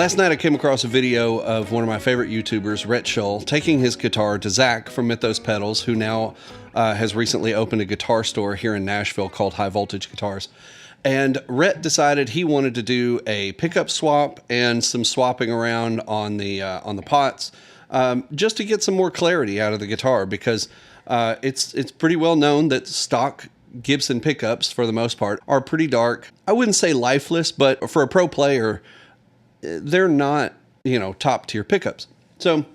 Last night I came across a video of one of my favorite YouTubers, Rhett Shull, taking his guitar to Zach from Mythos Pedals, who now has recently opened a guitar store here in Nashville called High Voltage Guitars. And Rhett decided he wanted to do a pickup swap and some swapping around on the pots, just to get some more clarity out of the guitar, because it's pretty well known that stock Gibson pickups, for the most part, are pretty dark. I wouldn't say lifeless, but for a pro player, they're not, top tier pickups. So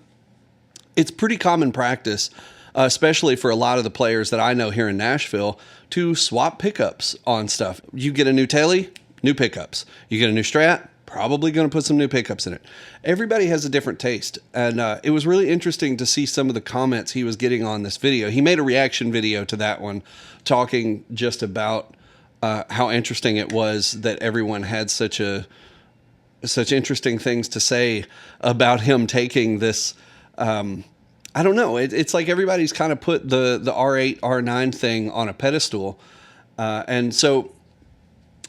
it's pretty common practice, especially for a lot of the players that I know here in Nashville, to swap pickups on stuff. You get a new Tele, new pickups. You get a new Strat, probably going to put some new pickups in it. Everybody has a different taste. And it was really interesting to see some of the comments he was getting on this video. He made a reaction video to that one, talking just about how interesting it was that everyone had such interesting things to say about him taking this. I don't know. It's like everybody's kind of put the R8, R9 thing on a pedestal. And so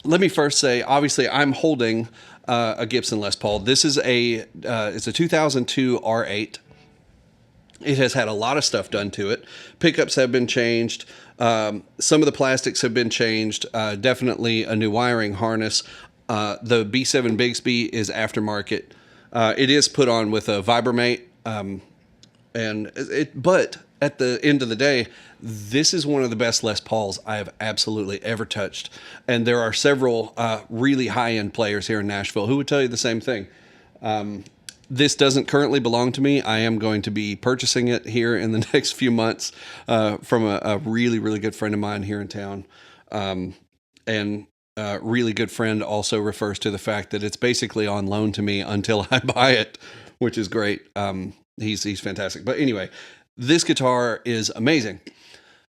let me first say, obviously I'm holding a Gibson Les Paul. This is it's a 2002 R8. It has had a lot of stuff done to it. Pickups have been changed. Some of the plastics have been changed. Definitely a new wiring harness. The B7 Bigsby is aftermarket. It is put on with a Vibramate. But at the end of the day, this is one of the best Les Pauls I have absolutely ever touched. And there are several really high-end players here in Nashville who would tell you the same thing. This doesn't currently belong to me. I am going to be purchasing it here in the next few months from a really, really good friend of mine here in town. And really good friend also refers to the fact that it's basically on loan to me until I buy it, which is great. He's fantastic. But anyway, this guitar is amazing.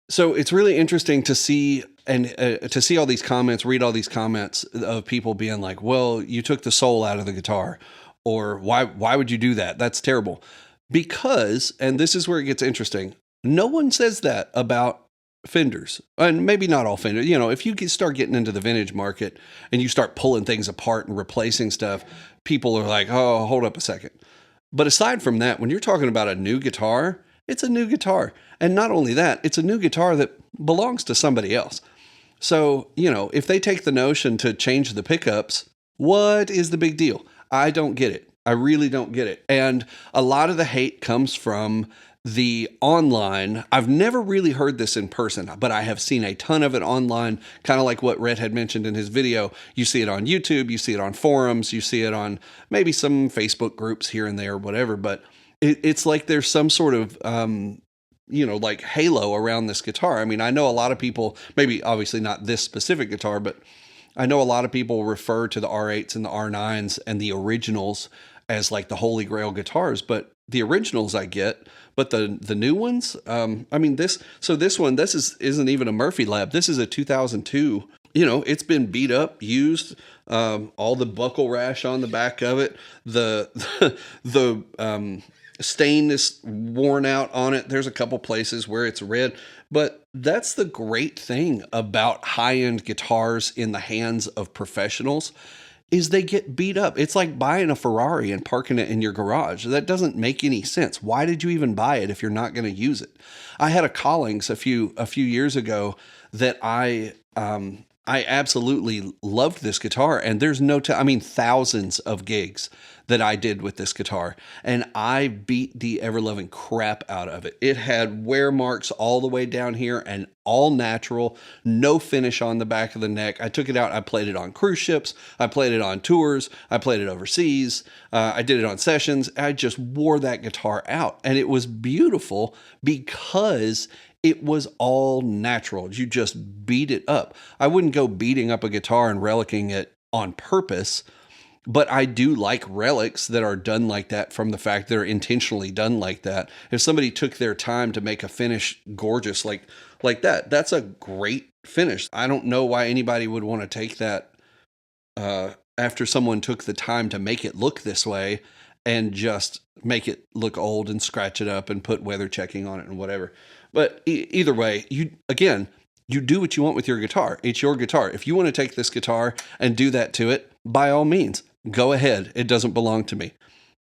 So it's really interesting to see to see all these comments, read all these comments of people being like, well, you took the soul out of the guitar, or why would you do that? That's terrible. Because, and this is where it gets interesting, no one says that about Fenders, and maybe not all Fenders. If you start getting into the vintage market and you start pulling things apart and replacing stuff, people are like, oh, hold up a second. But aside from that, when you're talking about a new guitar, it's a new guitar. And not only that, it's a new guitar that belongs to somebody else. So, if they take the notion to change the pickups, what is the big deal? I don't get it. I really don't get it. And a lot of the hate comes from the online. I've never really heard this in person, but I have seen a ton of it online, kind of like what Rhett had mentioned in his video. You see it on YouTube, you see it on forums, you see it on maybe some Facebook groups here and there, whatever. But it's like there's some sort of, like halo around this guitar. I mean, I know a lot of people, maybe obviously not this specific guitar, but I know a lot of people refer to the R8s and the R9s and the originals as like the holy grail guitars, but the originals I get, but the new ones, this isn't even a Murphy Lab. This is a 2002. It's been beat up, used, all the buckle rash on the back of it, the stain is worn out on it. There's a couple places where it's red, but that's the great thing about high-end guitars in the hands of professionals, is they get beat up. It's like buying a Ferrari and parking it in your garage. That doesn't make any sense. Why did you even buy it if you're not going to use it? I had a Collings a few years ago that I absolutely loved this guitar, and there's thousands of gigs that I did with this guitar, and I beat the ever-loving crap out of it. It had wear marks all the way down here and all natural, no finish on the back of the neck. I took it out. I played it on cruise ships. I played it on tours. I played it overseas. I did it on sessions. I just wore that guitar out, and it was beautiful because it was all natural. You just beat it up. I wouldn't go beating up a guitar and relicking it on purpose, but I do like relics that are done like that, from the fact they're intentionally done like that. If somebody took their time to make a finish gorgeous like that, that's a great finish. I don't know why anybody would want to take that after someone took the time to make it look this way and just make it look old and scratch it up and put weather checking on it and whatever. But either way, you do what you want with your guitar. It's your guitar. If you want to take this guitar and do that to it, by all means, Go ahead. It doesn't belong to me.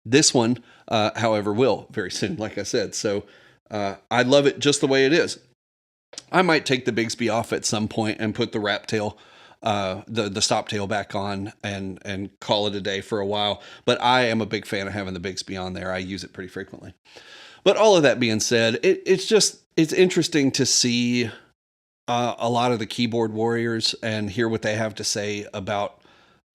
This one, however, will very soon, like I said. So I love it just the way it is. I might take the Bigsby off at some point and put the wrap tail, the stop tail back on and call it a day for a while. But I am a big fan of having the Bigsby on there. I use it pretty frequently. But all of that being said, it's interesting to see a lot of the keyboard warriors and hear what they have to say about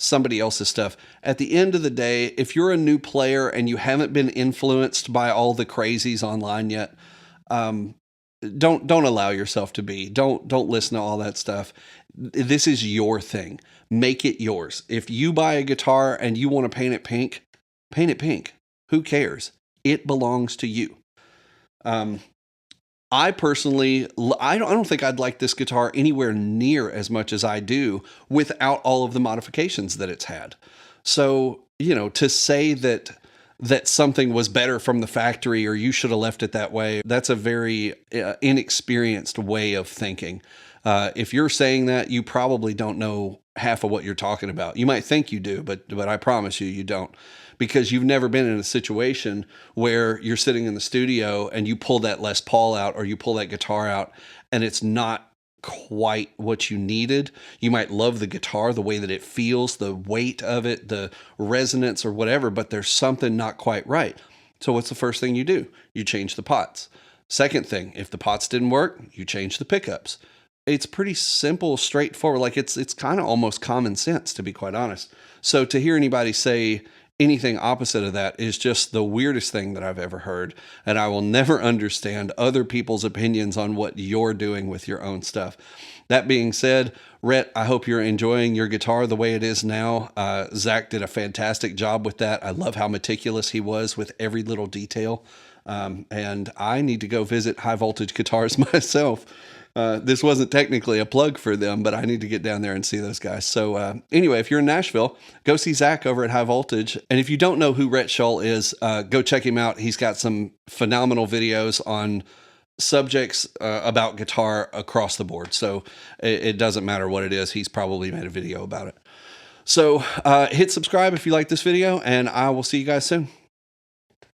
somebody else's stuff. At the end of the day, if you're a new player and you haven't been influenced by all the crazies online yet, don't allow yourself to be. Don't listen to all that stuff. This is your thing. Make it yours. If you buy a guitar and you want to paint it pink, paint it pink. Who cares? It belongs to you. I personally, I don't think I'd like this guitar anywhere near as much as I do without all of the modifications that it's had. So, to say that something was better from the factory or you should have left it that way, that's a very inexperienced way of thinking. If you're saying that, you probably don't know half of what you're talking about. You might think you do, but I promise you don't. Because you've never been in a situation where you're sitting in the studio and you pull that Les Paul out or you pull that guitar out and it's not quite what you needed. You might love the guitar, the way that it feels, the weight of it, the resonance or whatever, but there's something not quite right. So what's the first thing you do? You change the pots. Second thing, if the pots didn't work, you change the pickups. It's pretty simple, straightforward. Like it's kind of almost common sense, to be quite honest. So to hear anybody say anything opposite of that is just the weirdest thing that I've ever heard. And I will never understand other people's opinions on what you're doing with your own stuff. That being said, Rhett, I hope you're enjoying your guitar the way it is now. Zach did a fantastic job with that. I love how meticulous he was with every little detail. And I need to go visit High Voltage Guitars myself. This wasn't technically a plug for them, but I need to get down there and see those guys. So anyway, if you're in Nashville, go see Zach over at High Voltage. And if you don't know who Rhett Shull is, go check him out. He's got some phenomenal videos on subjects about guitar across the board. So it doesn't matter what it is. He's probably made a video about it. So hit subscribe if you like this video, and I will see you guys soon.